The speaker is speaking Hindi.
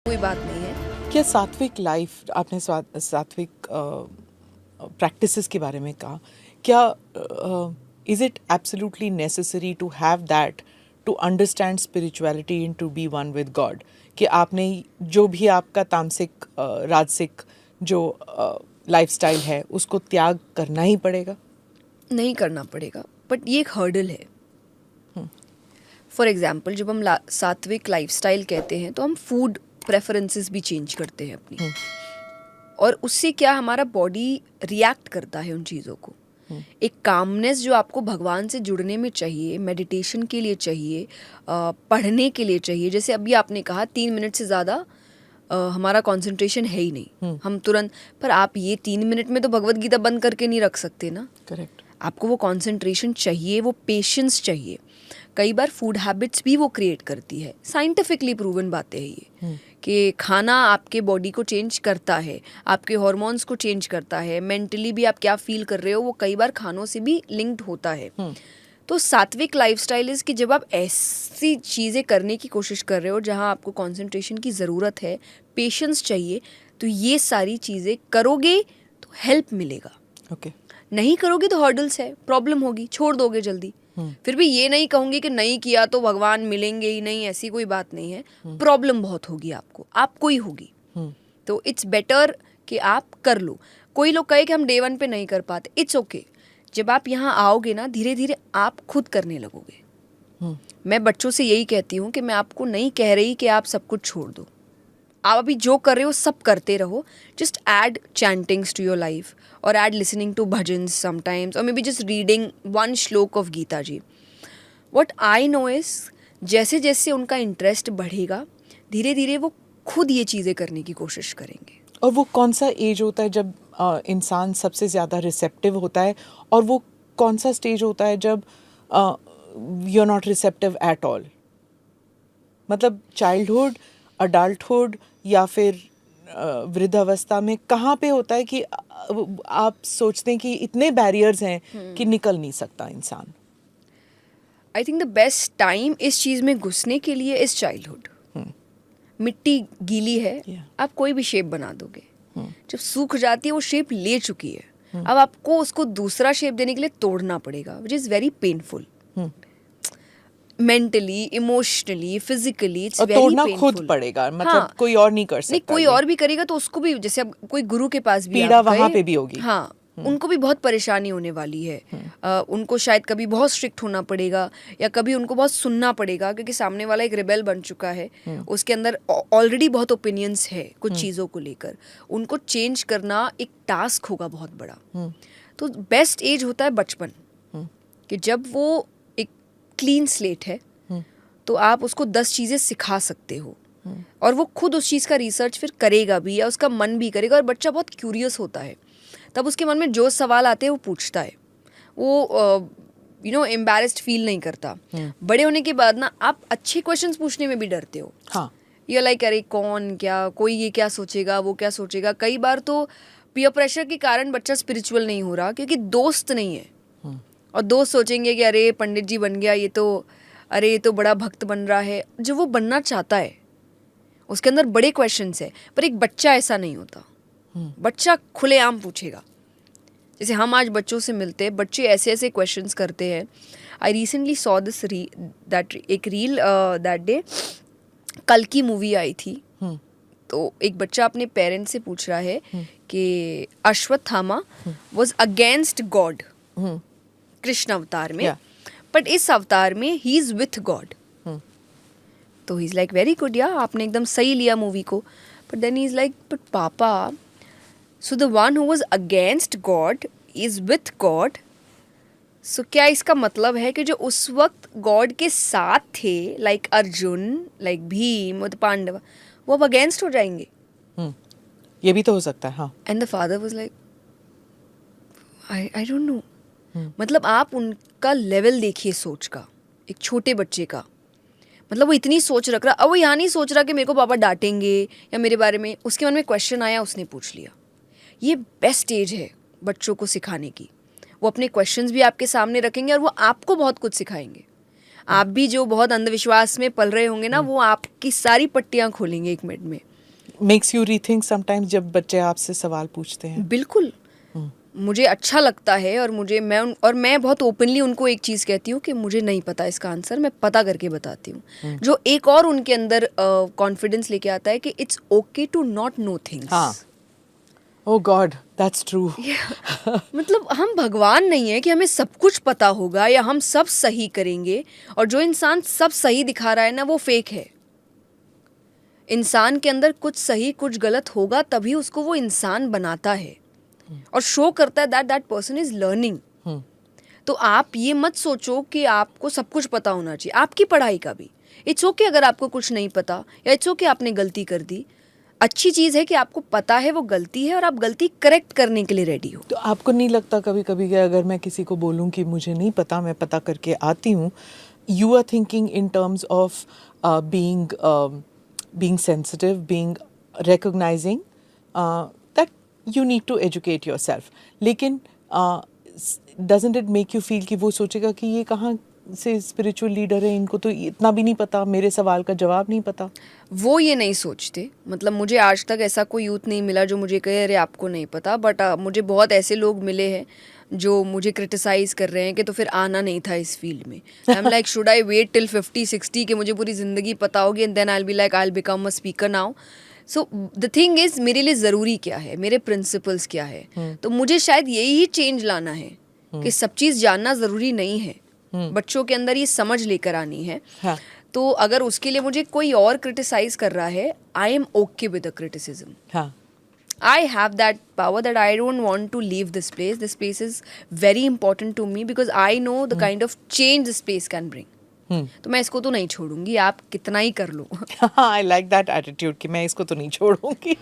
कोई बात नहीं है। क्या सात्विक लाइफ, आपने सात्विक प्रैक्टिसेस के बारे में कहा, क्या is it absolutely necessary to have that to understand spirituality and to be one with God? कि आपने जो भी आपका तामसिक राजसिक जो लाइफस्टाइल है उसको त्याग करना ही पड़ेगा? नहीं करना पड़ेगा, बट ये एक हर्डल है। फॉर एग्जाम्पल, जब हम सात्विक लाइफस्टाइल कहते हैं तो हम फूड प्रेफरेंसेस भी चेंज करते हैं अपनी, और उससे क्या हमारा बॉडी रिएक्ट करता है उन चीज़ों को। एक कामनेस जो आपको भगवान से जुड़ने में चाहिए, मेडिटेशन के लिए चाहिए, पढ़ने के लिए चाहिए। जैसे अभी आपने कहा 3 मिनट से ज़्यादा हमारा कंसंट्रेशन है ही नहीं, हम तुरंत, पर आप ये 3 मिनट में तो भगवत गीता बंद करके नहीं रख सकते ना। करेक्ट। आपको वो कंसंट्रेशन चाहिए, वो पेशेंस चाहिए। कई बार फूड हैबिट्स भी वो क्रिएट करती है, साइंटिफिकली प्रूवन बातें हैं ये, कि खाना आपके बॉडी को चेंज करता है, आपके हार्मोन्स को चेंज करता है, मेंटली भी आप क्या फील कर रहे हो वो कई बार खानों से भी लिंक्ड होता है। तो सात्विक लाइफस्टाइल इज़ कि जब आप ऐसी चीज़ें करने की कोशिश कर रहे हो जहाँ आपको कंसंट्रेशन की ज़रूरत है, पेशेंस चाहिए, तो ये सारी चीज़ें करोगे तो हेल्प मिलेगा। ओके। नहीं करोगे तो हर्डल्स है, प्रॉब्लम होगी, छोड़ दोगे जल्दी। फिर भी ये नहीं कहूँगी कि नहीं किया तो भगवान मिलेंगे ही नहीं, ऐसी कोई बात नहीं है। प्रॉब्लम बहुत होगी आपको ही होगी। तो इट्स बेटर कि आप कर लो। कोई लोग कहे कि हम डे 1 पे नहीं कर पाते, इट्स ओके। जब आप यहाँ आओगे ना, धीरे धीरे आप खुद करने लगोगे। मैं बच्चों से यही कहती हूँ कि मैं आपको नहीं कह रही कि आप सब कुछ छोड़ दो, आप अभी जो कर रहे हो सब करते रहो। Just add chantings to your life, और add listening to bhajans sometimes, और maybe just reading 1 shloka of Gita ji. What I know is, जैसे जैसे उनका इंटरेस्ट बढ़ेगा, धीरे धीरे वो खुद ये चीज़ें करने की कोशिश करेंगे। और वो कौन सा एज होता है जब इंसान सबसे ज़्यादा रिसेप्टिव होता है, और वो कौन सा स्टेज होता है जब you are not receptive at all? मतलब चाइल्डहुड, अडल्टहुड, या फिर वृद्धावस्था में कहाँ पे होता है कि आप सोचते हैं कि इतने बैरियर्स हैं कि निकल नहीं सकता इंसान? I think the best time इस चीज़ में घुसने के लिए इज चाइल्डहुड। मिट्टी गीली है, आप कोई भी शेप बना दोगे। जब सूख जाती है, वो शेप ले चुकी है, अब आपको उसको दूसरा शेप देने के लिए तोड़ना पड़ेगा, which is very painful. Mentally, emotionally, physically, it's very तोड़ना पेनफुल। खुद पड़ेगा, मतलब कोई और नहीं कर सकता। नहीं, कोई और भी करेगा तो उसको भी, जैसे अब कोई गुरु के पास भी पीड़ा आप वहाँ गए, पे भी होगी। हाँ, उनको भी बहुत परेशानी होने वाली है। उनको शायद कभी बहुत स्ट्रिक्ट होना पड़ेगा, या कभी उनको बहुत सुनना पड़ेगा, क्योंकि सामने वाला एक रिबेल बन चुका है, उसके अंदर ऑलरेडी बहुत ओपिनियंस है कुछ चीज़ों को लेकर। उनको चेंज करना एक टास्क होगा बहुत बड़ा। तो बेस्ट एज होता है बचपन, कि जब वो एक क्लीन स्लेट है, तो आप उसको 10 चीज़ें सिखा सकते हो, और वो खुद उस चीज़ का रिसर्च फिर करेगा भी, या उसका मन भी करेगा। और बच्चा बहुत क्यूरियस होता है, तब उसके मन में जो सवाल आते हैं वो पूछता है, वो एम्बैरेस्ड फील नहीं करता। बड़े होने के बाद ना आप अच्छे क्वेश्चंस पूछने में भी डरते हो। हाँ, ये लाइक, अरे कौन क्या, कोई ये क्या सोचेगा, वो क्या सोचेगा। कई बार तो पीयर प्रेशर के कारण बच्चा स्पिरिचुअल नहीं हो रहा, क्योंकि दोस्त नहीं है, और दोस्त सोचेंगे कि अरे पंडित जी बन गया ये तो, अरे ये तो बड़ा भक्त बन रहा है। जो वो बनना चाहता है उसके अंदर बड़े क्वेश्चंस है, पर एक बच्चा ऐसा नहीं होता। बच्चा खुलेआम पूछेगा। जैसे हम आज बच्चों से मिलते हैं, बच्चे ऐसे ऐसे क्वेश्चंस करते हैं। आई रिसेंटली सॉ दिस एक रील दैट डे, कल की मूवी आई थी, तो एक बच्चा अपने पेरेंट्स से पूछ रहा है कि Ashwatthama was against God Krishna अवतार में, बट इस अवतार में ही इज विथ गॉड। तो he is like, very good, या आपने एकदम सही लिया मूवी को। But then he is like, but papa, so the one who was against God is with God, so क्या इसका मतलब है कि जो उस वक्त गॉड के साथ थे, लाइक अर्जुन, लाइक भीम और पांडव, वो अब अगेंस्ट हो जाएंगे? ये भी तो हो सकता है। हाँ। And the father was like, I don't know. मतलब आप उनका लेवल देखिए सोच का, एक छोटे बच्चे का। मतलब वो इतनी सोच रख रहा, अब वो यहाँ नहीं सोच रहा कि मेरे को पापा डांटेंगे या मेरे बारे में, उसके मन में क्वेश्चन आया, उसने पूछ लिया। ये बेस्ट एज है बच्चों को सिखाने की। वो अपने क्वेश्चंस भी आपके सामने रखेंगे, और वो आपको बहुत कुछ सिखाएंगे। आप भी जो बहुत अंधविश्वास में पल रहे होंगे ना, वो आपकी सारी पट्टियाँ खोलेंगे 1 मिनट में। मेक्स यू रीथिंक समटाइम्स जब बच्चे आपसे सवाल पूछते हैं? बिल्कुल, मुझे अच्छा लगता है और मैं बहुत ओपनली उनको एक चीज़ कहती हूँ कि मुझे नहीं पता इसका आंसर, मैं पता करके बताती हूँ। जो एक और उनके अंदर कॉन्फिडेंस लेके आता है कि it's okay to not know things. हाँ, ओह गॉड, दैट्स ट्रू। मतलब हम भगवान नहीं है कि हमें सब कुछ पता होगा या हम सब सही करेंगे, और जो इंसान सब सही दिखा रहा है ना, वो फेक है। इंसान के अंदर कुछ सही कुछ गलत होगा, तभी उसको वो इंसान बनाता है और शो करता है दैट पर्सन इज लर्निंग। तो आप ये मत सोचो कि आपको सब कुछ पता होना चाहिए, आपकी पढ़ाई का भी। इट्स ओके अगर आपको कुछ नहीं पता, या इट्स ओके आपने गलती कर दी। अच्छी चीज़ है कि आपको पता है वो गलती है और आप गलती करेक्ट करने के लिए रेडी हो। तो आपको नहीं लगता कभी कभी कि अगर मैं किसी को बोलूं कि मुझे नहीं पता, मैं पता करके आती हूँ, you are thinking in terms of being sensitive, being recognizing that you need to educate yourself. लेकिन doesn't it make you feel कि वो सोचेगा कि ये कहाँ से स्पिरिचुअल लीडर है, इनको तो इतना भी नहीं पता, मेरे सवाल का जवाब नहीं पता? वो ये नहीं सोचते। मतलब मुझे आज तक ऐसा कोई यूथ नहीं मिला जो मुझे कहे अरे आपको नहीं पता, बट मुझे बहुत ऐसे लोग मिले हैं जो मुझे क्रिटिसाइज़ कर रहे हैं कि तो फिर आना नहीं था इस फील्ड में। I am like should I wait till 50-60 कि मुझे पूरी ज़िंदगी पता होगी and then I will be like I will become a speaker now. So the thing is, मेरे लिए ज़रूरी क्या है, मेरे प्रिंसिपल्स क्या है। तो मुझे शायद यही चेंज लाना है कि सब चीज़ जानना ज़रूरी नहीं है, बच्चों के अंदर ये समझ लेकर आनी है। हाँ. तो अगर उसके लिए मुझे कोई और क्रिटिसाइज कर रहा है, I am okay with the criticism. हाँ. I have that power that I don't want to leave this place. This place is very important to me because I know the kind of change this place can bring. तो मैं इसको तो नहीं छोड़ूंगी, आप कितना ही कर लो। I like that attitude कि मैं इसको तो नहीं छोड़ूंगी।